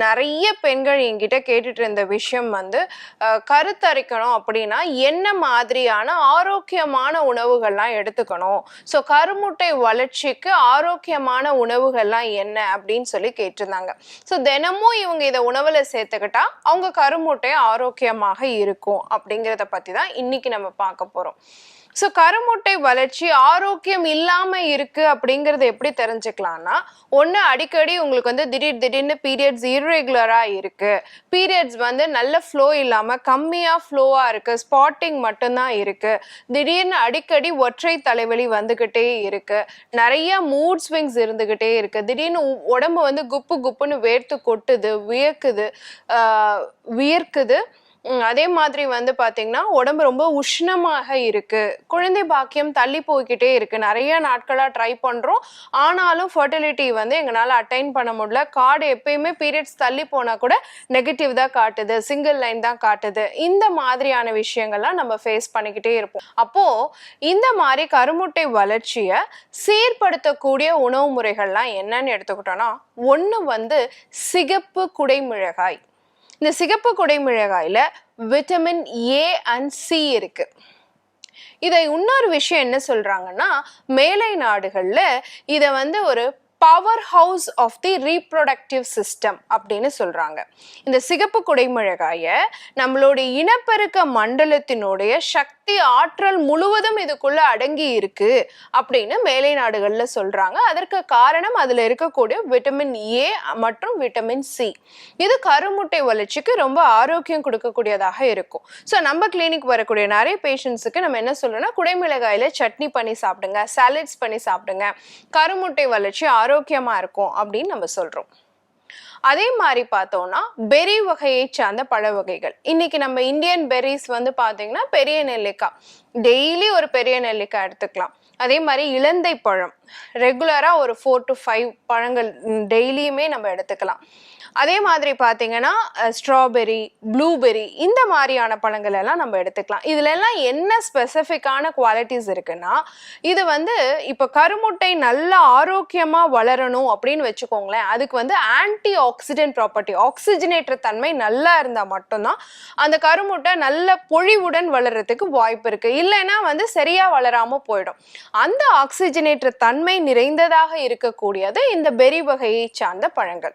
நிறைய பெண்கள் என்கிட்ட கேட்டுட்டு இருந்த விஷயம் வந்து கருத்தரிக்கணும் அப்படின்னா என்ன மாதிரியான ஆரோக்கியமான உணவுகள்லாம் எடுத்துக்கணும், ஸோ கருமுட்டை வளர்ச்சிக்கு ஆரோக்கியமான உணவுகள்லாம் என்ன அப்படின்னு சொல்லி கேட்டிருந்தாங்க. ஸோ தினமும் இவங்க இதை உணவுல சேர்த்துக்கிட்டா அவங்க கருமுட்டை ஆரோக்கியமாக இருக்கும் அப்படிங்கிறத பத்தி தான் இன்னைக்கு நம்ம பார்க்க போறோம். ஸோ கருமுட்டை வளர்ச்சி ஆரோக்கியம் இல்லாம இருக்கு அப்படிங்கறது எப்படி தெரிஞ்சுக்கலாம்னா, ஒண்ணு அடிக்கடி உங்களுக்கு வந்து திடீர்னு பீரியட்ஸ் இர்ரெகுலரா இருக்கு, பீரியட்ஸ் வந்து நல்ல ஃப்ளோ இல்லாம கம்மியா ஃப்ளோவா இருக்கு, ஸ்பாட்டிங் மட்டும்தான் இருக்கு, திடீர்னு அடிக்கடி ஒற்றை தலைவலி வந்துகிட்டே இருக்கு, நிறைய மூட் ஸ்விங்ஸ் இருந்துகிட்டே இருக்கு, திடீர்னு உடம்பு வந்து குப்பு குப்புன்னு வேர்த்து கொட்டுது, வியர்க்குது, அதே மாதிரி வந்து பாத்தீங்கன்னா உடம்பு ரொம்ப உஷ்ணமாக இருக்கு, குழந்தை பாக்கியம் தள்ளி போய்கிட்டே இருக்கு, நிறைய நாட்களா ட்ரை பண்றோம் ஆனாலும் ஃபர்டிலிட்டி வந்து எங்களால அட்டைன் பண்ண முடியல, கார்டு எப்பயுமே பீரியட்ஸ் தள்ளி போனா கூட நெகட்டிவ் தான் காட்டுது, சிங்கிள் லைன் தான் காட்டுது, இந்த மாதிரியான விஷயங்கள்லாம் நம்ம ஃபேஸ் பண்ணிக்கிட்டே இருப்போம். அப்போ இந்த மாதிரி கருமுட்டை வளர்ச்சியை சீர்படுத்தக்கூடிய உணவு முறைகள்லாம் என்னன்னு எடுத்துக்கிட்டோம்னா, ஒண்ணு வந்து சிகப்பு குடைமிளகாய். இந்த சிகப்பு குடைமிளகாயில விட்டமின் ஏ அண்ட் சி இருக்கு. இதை இன்னொரு விஷயம் என்ன சொல்றாங்கன்னா, மேலை நாடுகள்ல இதை வந்து ஒரு power house of the reproductive system அப்படின்னு சொல்றாங்க. இந்த சிகப்பு குடைமிளகாய நம்மளுடைய இனப்பெருக்க மண்டலத்தினுடைய சக்தி ஆற்றல் முழுவதும் இதுக்குள்ள அடங்கி இருக்கு அப்படின்னு மேலை நாடுகள்ல சொல்றாங்க. அதற்கு காரணம் அதுல இருக்கக்கூடிய விட்டமின் ஏ மற்றும் விட்டமின் சி. இது கருமுட்டை வளர்ச்சிக்கு ரொம்ப ஆரோக்கியம் கொடுக்கக்கூடியதாக இருக்கும். ஸோ நம்ம கிளினிக் வரக்கூடிய நிறைய பேஷண்ட்ஸுக்கு நம்ம என்ன சொல்றோம்னா, குடைமிளகாயில சட்னி பண்ணி சாப்பிடுங்க, சாலட்ஸ் பண்ணி சாப்பிடுங்க, கருமுட்டை வளர்ச்சி ஆரோக்கியமா இருக்கும் அப்படின்னு நம்ம சொல்றோம். அதே மாதிரி பார்த்தோம்னா பெரி வகையை சார்ந்த பழ வகைகள், இன்னைக்கு நம்ம இந்தியன் பெரிஸ் வந்து பாத்தீங்கன்னா பெரிய நெல்லிக்காய், டெய்லி ஒரு பெரிய நெல்லிக்காய் எடுத்துக்கலாம். அதே மாதிரி இலந்தை பழம் ரெகுலரா ஒரு 4 to 5 பழங்கள் டெய்லியுமே நம்ம எடுத்துக்கலாம். அதே மாதிரி பார்த்தீங்கன்னா ஸ்ட்ராபெரி, ப்ளூபெரி, இந்த மாதிரியான பழங்கள் எல்லாம் நம்ம எடுத்துக்கலாம். இதுல எல்லாம் என்ன ஸ்பெசிஃபிக்கான குவாலிட்டிஸ் இருக்குன்னா, இது வந்து இப்போ கருமுட்டை நல்ல ஆரோக்கியமா வளரணும் அப்படின்னு வச்சுக்கோங்களேன், அதுக்கு வந்து ஆன்டி ஆக்சிடென்ட் ப்ராப்பர்ட்டி, ஆக்சிஜனேற்ற தன்மை நல்லா இருந்தா மட்டும்தான் அந்த கருமுட்டை நல்ல பொழிவுடன் வளர்றதுக்கு வாய்ப்பு இருக்கு, இல்லைன்னா வந்து சரியா வளராம போயிடும். அந்த ஆக்சிஜனேற்ற தன்மை நிறைந்ததாக இருக்கக்கூடியது இந்த பெரி வகையை சார்ந்த பழங்கள்.